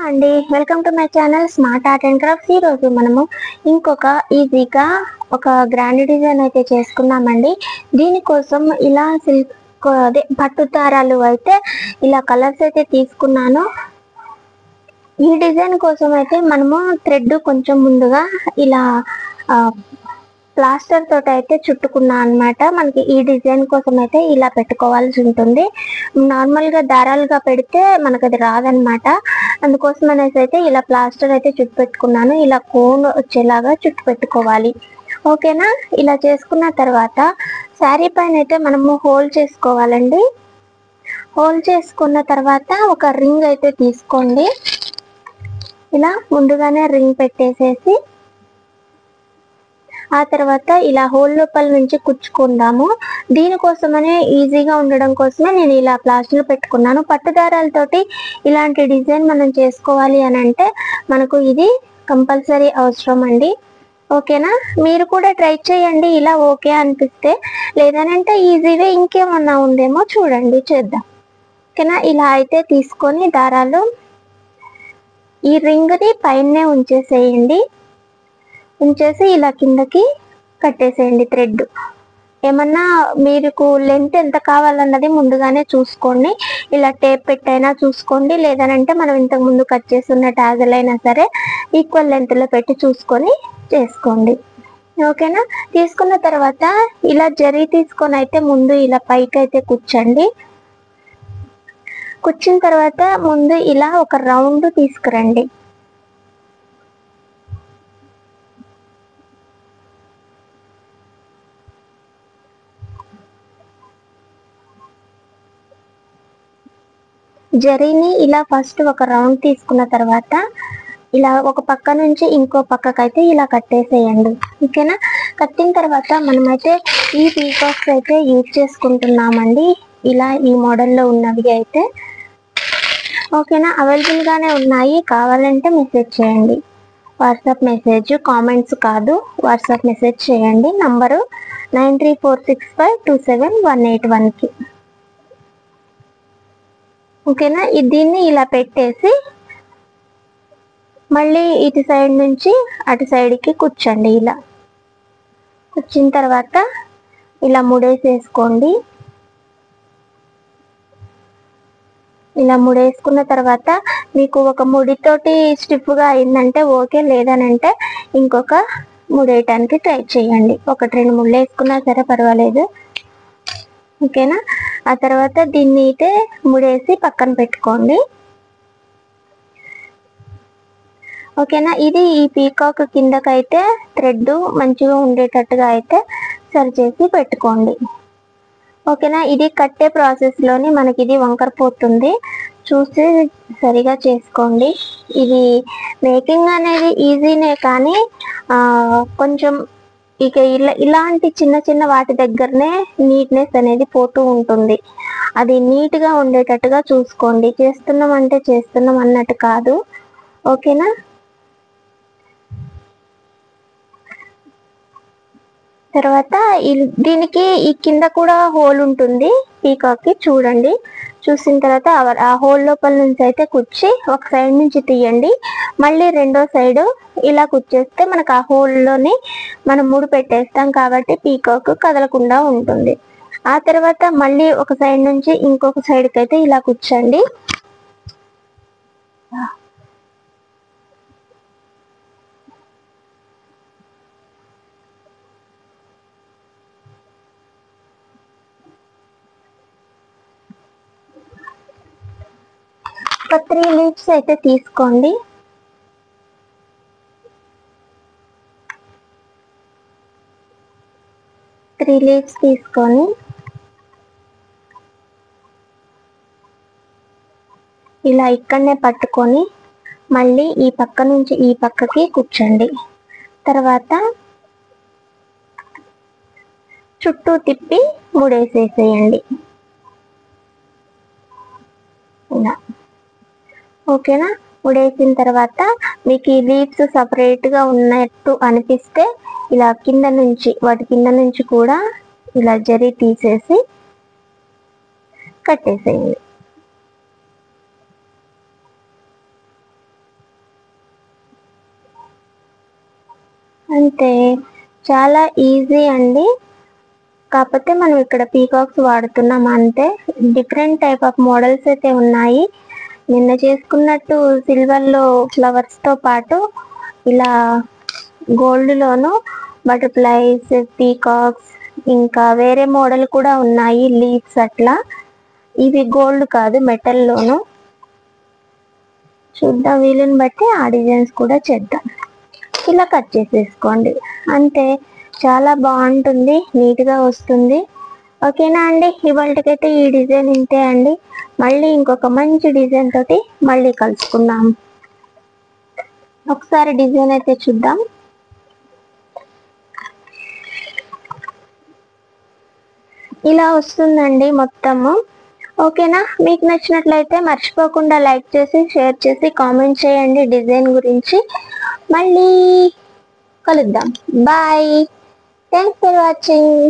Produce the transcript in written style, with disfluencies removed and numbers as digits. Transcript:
అండి, welcome to my channel smart art and crafts. ఈ రోజు మనము ఇంకొక ఈజీగా ఒక గ్రాండ్ డిజైన్ అయితే చేసుకున్నామండి. దీనికోసం ఇలా సిల్క్ అదే పట్టు దారాలు అయితే ఇలా కలర్స్ అయితే తీసుకున్నాను. ఈ డిజైన్ కోసం అయితే మనము థ్రెడ్ కొంచెం ముందుగా ఇలా ప్లాస్టర్ తోటి అయితే చుట్టుకున్నా అన్నమాట. మనకి ఈ డిజైన్ కోసం అయితే ఇలా పెట్టుకోవాల్సి ఉంటుంది. నార్మల్ గా దారాలుగా పెడితే మనకు అది రాదనమాట. అందుకోసం అనేసి అయితే ఇలా ప్లాస్టర్ అయితే చుట్టు పెట్టుకున్నాను. ఇలా కోన్ వచ్చేలాగా చుట్టు పెట్టుకోవాలి. ఓకేనా? ఇలా చేసుకున్న తర్వాత శారీ పైన అయితే మనము హోల్ చేసుకోవాలండి. హోల్ చేసుకున్న తర్వాత ఒక రింగ్ అయితే తీసుకోండి. ఇలా ముందుగానే రింగ్ పెట్టేసేసి ఆ తర్వాత ఇలా హోల్ లోపల నుంచి కుచ్చుకుందాము. దీనికోసమనే ఈజీగా ఉండడం కోసమే నేను ఇలా ప్లాస్టర్ పెట్టుకున్నాను. పట్టుదారాలతోటి ఇలాంటి డిజైన్ మనం చేసుకోవాలి అని అంటే మనకు ఇది కంపల్సరీ అవసరం అండి. ఓకేనా? మీరు కూడా ట్రై చేయండి ఇలా ఓకే అనిపిస్తే. లేదనంటే ఈజీగా ఇంకేమన్నా ఉందేమో చూడండి, చేద్దాం. ఓకేనా? ఇలా అయితే తీసుకొని దారాలు ఈ రింగ్ని పైనే ఉంచేసేయండి. ఉంచేసి ఇలా కిందకి కట్టేసేయండి థ్రెడ్. ఏమన్నా మీకు లెంత్ ఎంత కావాలన్నది ముందుగానే చూసుకోండి. ఇలా టేప్ పెట్టైనా చూసుకోండి, లేదనంటే మనం ఇంతకు ముందు కట్ చేస్తున్న ట్యాగులు అయినా సరే ఈక్వల్ లెంత్లో పెట్టి చూసుకొని చేసుకోండి. ఓకేనా? తీసుకున్న తర్వాత ఇలా జరీ తీసుకొని అయితే ముందు ఇలా పైకి అయితే కూర్చోండి. కూర్చున్న తర్వాత ముందు ఇలా ఒక రౌండ్ తీసుకురండి. జరీని ఇలా ఫస్ట్ ఒక రౌండ్ తీసుకున్న తర్వాత ఇలా ఒక పక్క నుంచి ఇంకో పక్కకైతే ఇలా కట్టేసేయండి. ఓకేనా? కట్టిన తర్వాత మనమైతే ఈ పీకాక్స్ అయితే యూజ్ చేసుకుంటున్నామండి. ఇలా ఈ మోడల్లో ఉన్నవి అయితే ఓకేనా? అవైలబుల్గానే ఉన్నాయి. కావాలంటే మెసేజ్ చేయండి. వాట్సాప్ మెసేజ్, కామెంట్స్ కాదు, వాట్సాప్ మెసేజ్ చేయండి. నంబరు 9346527181కి. ఓకేనా? దీన్ని ఇలా పెట్టేసి మళ్ళీ ఇటు సైడ్ నుంచి అటు సైడ్కి కూర్చోండి. ఇలా కూర్చున్న తర్వాత ఇలా ముడేసేసుకోండి. ఇలా ముడేసుకున్న తర్వాత మీకు ఒక ముడితోటి స్టిఫ్గా అయిందంటే ఓకే, లేదనంటే ఇంకొక ముడేయటానికి ట్రై చేయండి. ఒకటి రెండు ముళ్ళు వేసుకున్నా సరే పర్వాలేదు. ఓకేనా? ఆ తర్వాత దీన్ని అయితే ముడేసి పక్కన పెట్టుకోండి. ఓకేనా? ఇది ఈ పీకాక్ కిందకైతే థ్రెడ్ మంచిగా ఉండేటట్టుగా అయితే సరి చేసి పెట్టుకోండి. ఓకేనా? ఇది కట్టే ప్రాసెస్లోని మనకి ఇది వంకర పోతుంది, చూసి సరిగా చేసుకోండి. ఇది మేకింగ్ అనేది ఈజీనే, కానీ కొంచెం ఇక ఇలాంటి చిన్న చిన్న వాటి దగ్గరనే నీట్నెస్ అనేది పోతూ ఉంటుంది. అది నీట్గా ఉండేటట్టుగా చూసుకోండి. చేస్తున్నాం అంటే చేస్తున్నాం అన్నట్టు కాదు. ఓకేనా? తర్వాత దీనికి ఈ కింద కూడా హోల్ ఉంటుంది పీకాక్కి, చూడండి. చూసిన తర్వాత ఆ హోల్ లోపల నుంచి అయితే కుచ్చి ఒక సైడ్ నుంచి తీయండి. మళ్ళీ రెండో సైడు ఇలా కుచ్చేస్తే మనకు ఆ హోల్లోని మనం ముడి పెట్టేస్తాం కాబట్టి పీకాక్ కదలకుండా ఉంటుంది. ఆ తర్వాత మళ్ళీ ఒక సైడ్ నుంచి ఇంకొక సైడ్కి అయితే ఇలా కుచ్చండి. ఒక 3 లీవ్స్ అయితే తీసుకోండి. తీసుకొని ఇలా ఇక్కడనే పట్టుకొని మళ్ళీ ఈ పక్క నుంచి ఈ పక్కకి కూర్చోండి. తర్వాత చుట్టూ తిప్పి ముడేసేసేయండి ఇలా. ఓకేనా? ముడేసిన తర్వాత మీకు ఈ లీవ్స్ సపరేట్గా ఉన్నట్టు అనిపిస్తే ఇలా వాటి కింద నుంచి కూడా ఇలా జరీ తీసేసి కట్టేసేయండి. అంతే, చాలా ఈజీ అండి. కాకపోతే మనం ఇక్కడ పీకాక్స్ వాడుతున్నాం అంతే. డిఫరెంట్ టైప్ ఆఫ్ మోడల్స్ అయితే ఉన్నాయి. నిన్న చేసుకున్నట్టు సిల్వర్లో ఫ్లవర్స్తో పాటు ఇలా గోల్డ్లోను బటర్ఫ్లైస్, పీకాక్స్, ఇంకా వేరే మోడల్ కూడా ఉన్నాయి, లీవ్స్ అట్లా. ఇవి గోల్డ్ కాదు, మెటల్లోను. చూద్దాం, వీలుని బట్టి ఆ డిజైన్స్ కూడా చేద్దాం. ఇలా కట్ చేసేసుకోండి అంతే. చాలా బాగుంటుంది, నీట్గా వస్తుంది. ఓకేనా అండి, ఇవాళకైతే ఈ డిజైన్ ఇంతే అండి. మళ్ళీ ఇంకొక మంచి డిజైన్ తోటి మళ్ళీ కలుసుకుందాం. ఒకసారి డిజైన్ అయితే చూద్దాం. ఇలా వస్తుందండి మొత్తము. ఓకేనా, మీకు నచ్చినట్లయితే మర్చిపోకుండా లైక్ చేసి, షేర్ చేసి, కామెంట్ చేయండి డిజైన్ గురించి. మళ్ళీ కలుద్దాం. Bye, thanks for watching.